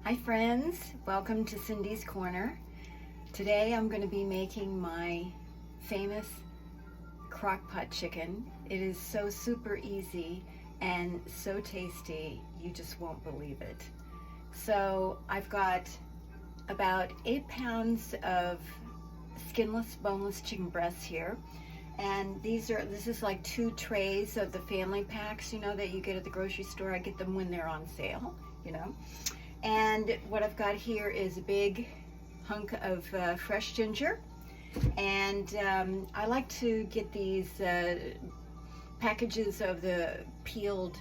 Hi friends, welcome to Cindy's Corner. Today I'm going to be making my famous Crockpot chicken. It is so super easy and so tasty, you just won't believe it. So I've got about 8 pounds of skinless, boneless chicken breasts here. And this is like 2 trays of the family packs, you know, that you get at the grocery store. I get them when they're on sale, you know. And what I've got here is a big hunk of fresh ginger. And I like to get these packages of the peeled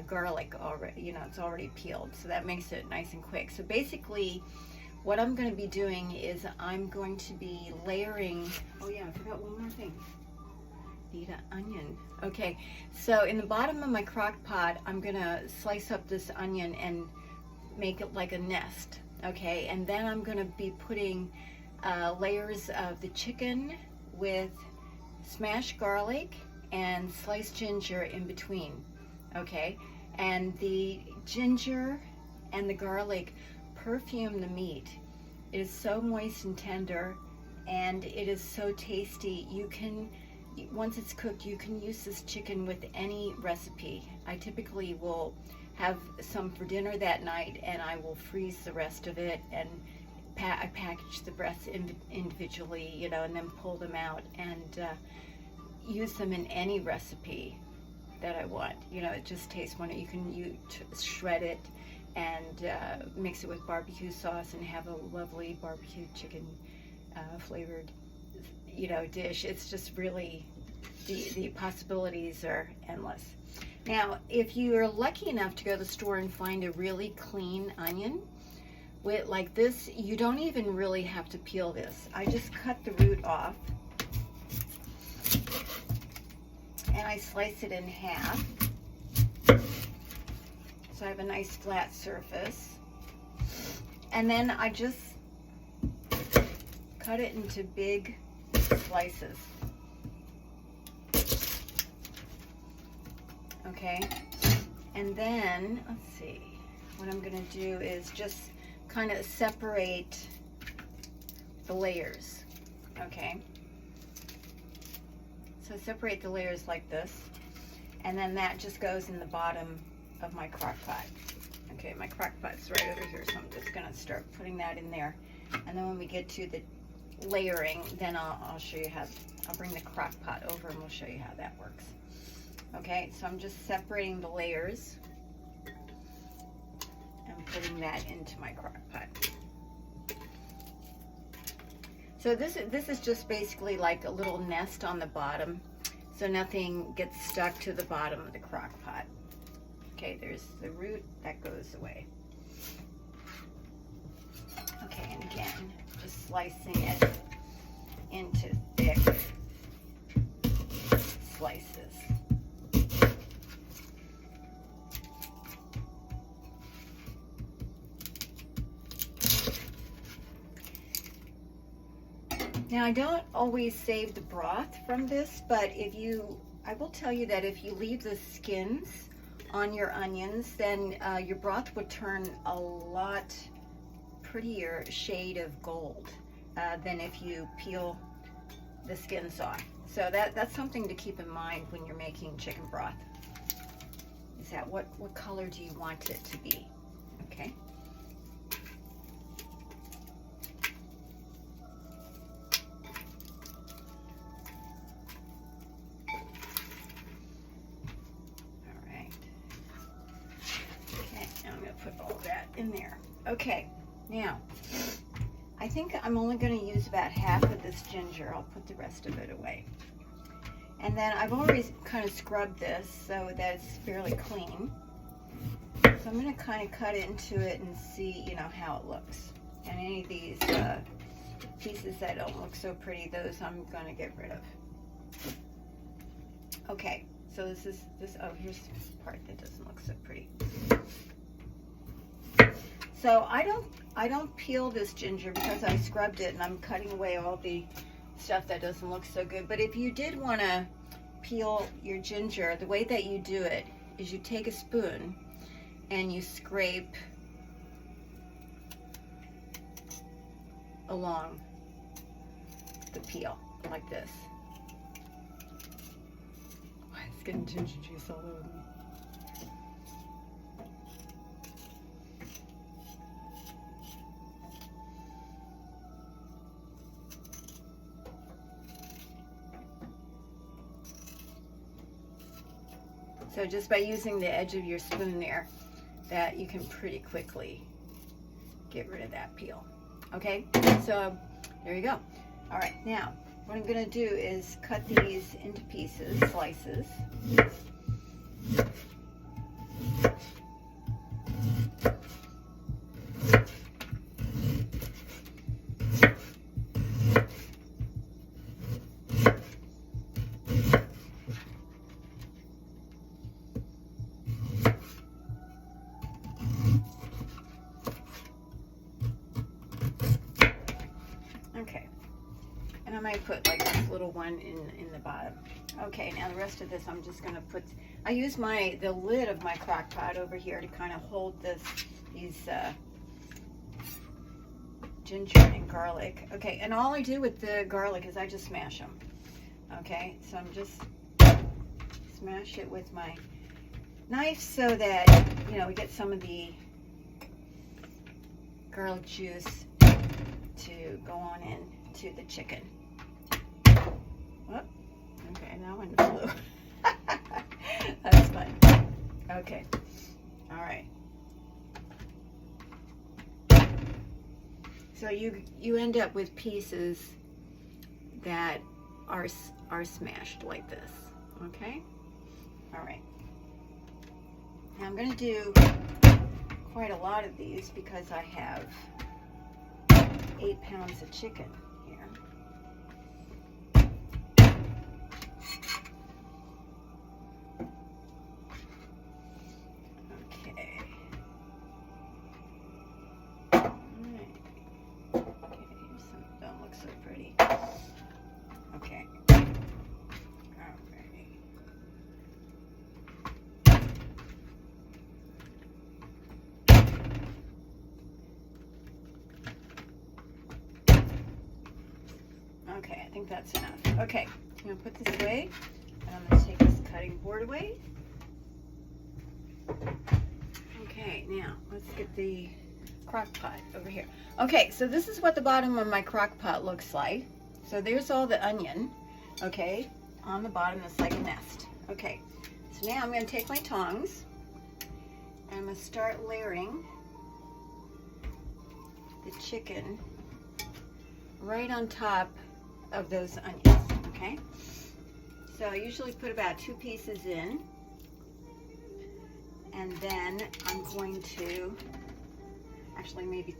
garlic already, you know, it's already peeled. So that makes it nice and quick. So basically, what I'm going to be doing is I'm going to be layering, oh yeah, I forgot one more thing. Need an onion. Okay, so in the bottom of my crock pot, I'm going to slice up this onion and make it like a nest, okay? And then I'm going to be putting layers of the chicken with smashed garlic and sliced ginger in between, okay? And the ginger and the garlic perfume the meat. It is so moist and tender, and it is so tasty. You can, once it's cooked, you can use this chicken with any recipe. I typically will have some for dinner that night, and I will freeze the rest of it, and I package the breasts individually, you know, and then pull them out and use them in any recipe that I want. You know, it just tastes wonderful. You can shred it and mix it with barbecue sauce and have a lovely barbecue chicken flavored, you know, dish. It's just really, the possibilities are endless. Now, if you're lucky enough to go to the store and find a really clean onion with like this, you don't even really have to peel this. I just cut the root off and I slice it in half. So I have a nice flat surface. And then I just cut it into big slices. Okay, and then, let's see, what I'm going to do is just kind of separate the layers, okay? So separate the layers like this, and then that just goes in the bottom of my crock pot. Okay, my crock pot's right over here, so I'm just going to start putting that in there. And then when we get to the layering, then I'll show you how, I'll bring the crock pot over and we'll show you how that works. Okay, so I'm just separating the layers and putting that into my crock pot. So this is just basically like a little nest on the bottom, so nothing gets stuck to the bottom of the crock pot. Okay, there's the root, that goes away. Okay, and again, just slicing it into thick slices. Now, I don't always save the broth from this, but I will tell you that if you leave the skins on your onions, then your broth would turn a lot prettier shade of gold than if you peel the skins off. So that's something to keep in mind when you're making chicken broth. Is that what color do you want it to be? Okay. Put all that in there. Okay, now I think I'm only going to use about half of this ginger. I'll put the rest of it away. And then I've already kind of scrubbed this so that it's fairly clean. So I'm going to kind of cut into it and see, you know, how it looks. And any of these pieces that don't look so pretty, those I'm going to get rid of. Okay, so oh, here's the part that doesn't look so pretty. So I don't peel this ginger because I scrubbed it and I'm cutting away all the stuff that doesn't look so good. But if you did want to peel your ginger, the way that you do it is you take a spoon and you scrape along the peel like this. Why it's getting ginger juice all over me. So just by using the edge of your spoon there, that you can pretty quickly get rid of that peel. Okay, so there you go. All right, now what I'm gonna do is cut these into pieces, slices. Okay, and I might put like this little one in the bottom. Okay, now the rest of this I'm just gonna put, I use the lid of my crock pot over here to kind of hold these ginger and garlic. Okay, and all I do with the garlic is I just smash them. Okay, so I'm just smash it with my knife so that, you know, we get some of the garlic juice to go on in to the chicken. Whoop. Okay, that one flew. That's fine. Okay. All right. So you end up with pieces that are smashed like this. Okay. All right. Now I'm going to do quite a lot of these because I have 8 pounds of chicken here. Okay. Alright. Okay, some don't look so pretty. Okay. Alright. Okay, I think that's enough. Okay, I'm going to put this away, and I'm going to take this cutting board away. Okay, now let's get the crock pot over here. Okay, so this is what the bottom of my crock pot looks like. So there's all the onion, okay, on the bottom. It's like a nest. Okay, so now I'm going to take my tongs, and I'm going to start layering the chicken right on top of those onions. Okay, so I usually put about 2 pieces in, and then I'm going to actually maybe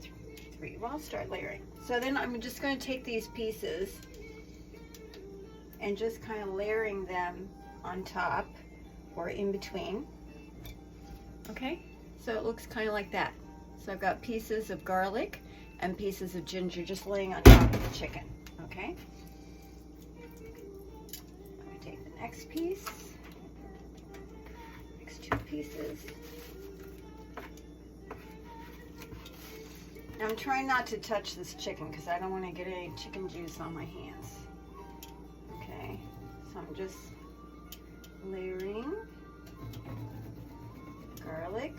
3. Well, I'll start layering. So then I'm just going to take these pieces and just kind of layering them on top or in between. Okay, so it looks kind of like that. So I've got pieces of garlic and pieces of ginger just laying on top of the chicken. Okay, let me take the next piece, next 2 pieces. Now I'm trying not to touch this chicken because I don't want to get any chicken juice on my hands. Okay, so I'm just layering garlic,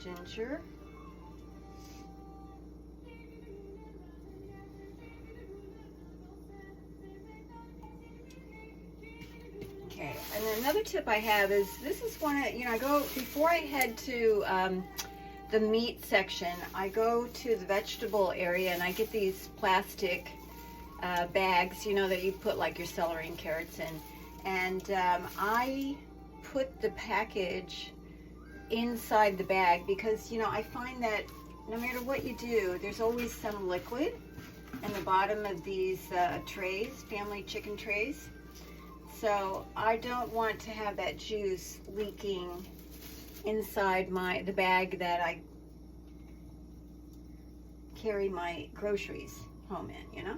ginger, okay, and then another tip I have is, this is one of, you know, I go, before I head to the meat section, I go to the vegetable area and I get these plastic bags, you know, that you put like your celery and carrots in, and I put the package inside the bag because, you know, I find that no matter what you do, there's always some liquid in the bottom of these trays, family chicken trays. So I don't want to have that juice leaking inside the bag that I carry my groceries home in, you know?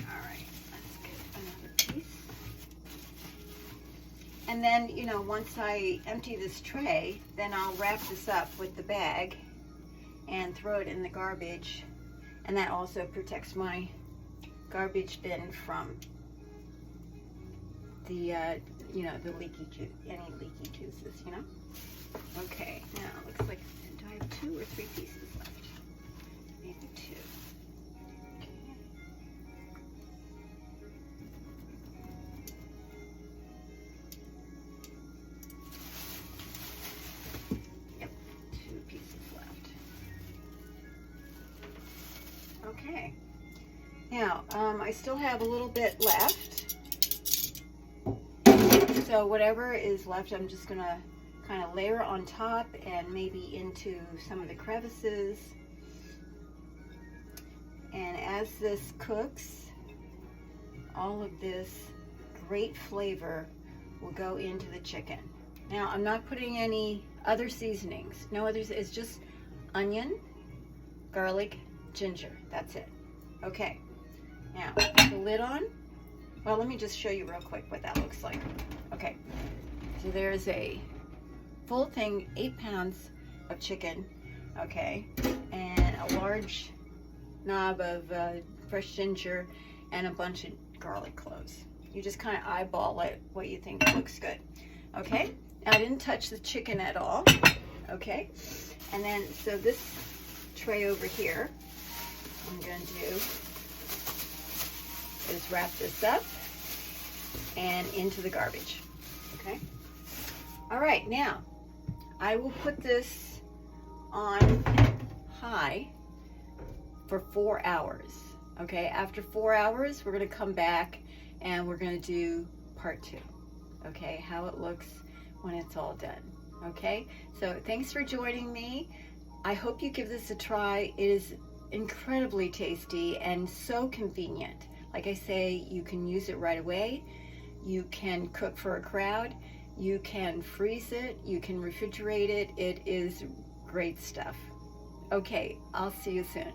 All right, let's get another piece. And then, you know, once I empty this tray, then I'll wrap this up with the bag and throw it in the garbage. And that also protects my garbage bin from the, you know, the leaky juice, any leaky juices, you know. Okay, now it looks like, do I have 2 or 3 pieces left? Maybe 2. Yep, 2 pieces left. Okay. Now, I still have a little bit left. So whatever is left, I'm just gonna kind of layer on top and maybe into some of the crevices. And as this cooks, all of this great flavor will go into the chicken. Now, I'm not putting any other seasonings. No others, it's just onion, garlic, ginger. That's it. Okay. Now, put the lid on. Well, let me just show you real quick what that looks like. Okay. So there's a full thing, 8 pounds of chicken, okay, and a large knob of fresh ginger and a bunch of garlic cloves. You just kind of eyeball it, what you think looks good, okay? Now, I didn't touch the chicken at all, okay? And then, so this tray over here, I'm going to do is wrap this up and into the garbage, okay? All right, now, I will put this on high for 4 hours, okay? After 4 hours, we're gonna come back and we're gonna do part 2, okay? How it looks when it's all done, okay? So thanks for joining me. I hope you give this a try. It is incredibly tasty and so convenient. Like I say, you can use it right away. You can cook for a crowd. You can freeze it. You can refrigerate it. It is great stuff. Okay, I'll see you soon.